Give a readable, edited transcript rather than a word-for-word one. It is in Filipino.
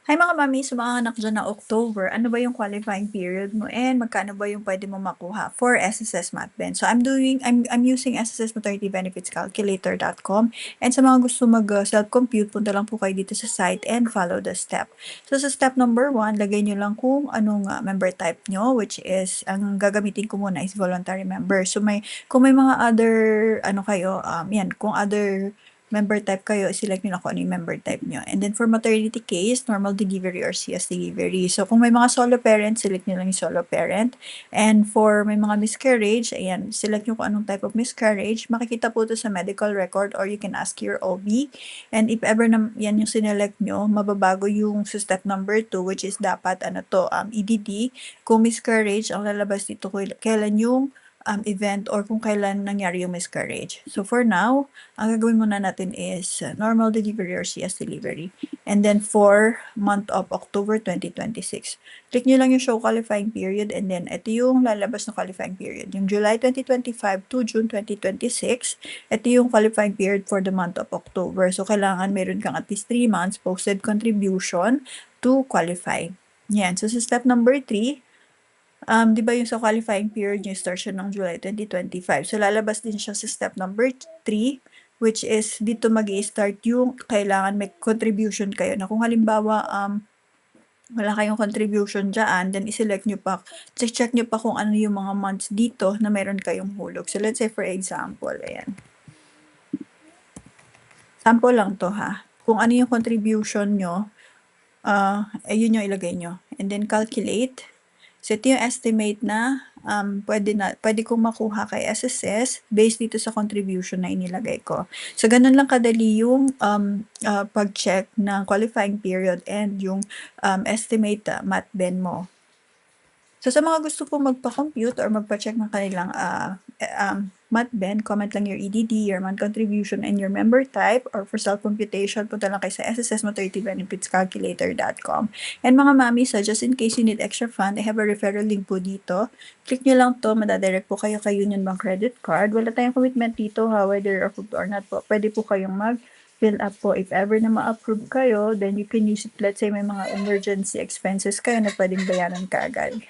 Hi mga mami, sumanganak dyan na October. Ano ba yung qualifying period mo and magkano ba yung pwede mo makuha for SSS Matben? So I'm using SSS Maternity Benefits Calculator.com, and sa mga gusto mag self-compute, punta lang po kayo dito sa site and follow the step. So sa step number 1, lagay nyo lang kung anong member type nyo, which is ang gagamitin ko muna is voluntary member. So kung may mga other kung other member type kayo, select nyo lang kung ano yung member type nyo. And then for maternity case, normal delivery or CS delivery. So kung may mga solo parent, select nyo lang yung solo parent. And for may mga miscarriage, ayan, select nyo kung anong type of miscarriage. Makikita po ito sa medical record or you can ask your OB. And if ever na yan yung sinelect nyo, mababago yung sa step number 2, which is dapat EDD. Kung miscarriage, ang lalabas dito kailan yung event or kung kailan nangyari yung miscarriage. So for now, ang gagawin muna natin is normal delivery or CS delivery. And then for month of October 2026, click nyo lang yung show qualifying period, and then ito yung lalabas na qualifying period. Yung July 2025 to June 2026, ito yung qualifying period for the month of October. So kailangan meron kang at least 3 months posted contribution to qualify. Yan. So sa step number 3, di ba yung sa qualifying period yung start siya ng July 2025. So lalabas din siya sa step number 3, which is dito mag-i-start yung kailangan may contribution kayo. Na kung halimbawa wala kayong contribution dyan, then i-select nyo pa, check nyo pa kung ano yung mga months dito na meron kayong hulog. So let's say for example, ayan. Sample lang to ha. Kung ano yung contribution nyo, ayun yung ilagay nyo. And then calculate. So, ito yung estimate na pwede kong makuha kay SSS based dito sa contribution na inilagay ko. So, ganun lang kadali yung pag-check ng qualifying period and yung estimate matben mo. So, sa mga gusto po magpa-compute or magpa-check ng kanilang matben, comment lang your EDD, your month contribution, and your member type, or for self-computation, punta lang kayo sa SSS Maternity Benefits Calculator.com. And mga mami, so just in case you need extra fund, I have a referral link po dito. Click nyo lang to, madadirect po kayo kay Union Bank Credit Card. Wala tayong commitment dito, whether approved or not po. Pwede po kayong fill up po. If ever na ma-approve kayo, then you can use it. Let's say may mga emergency expenses kayo na pwedeng bayaran kaagad.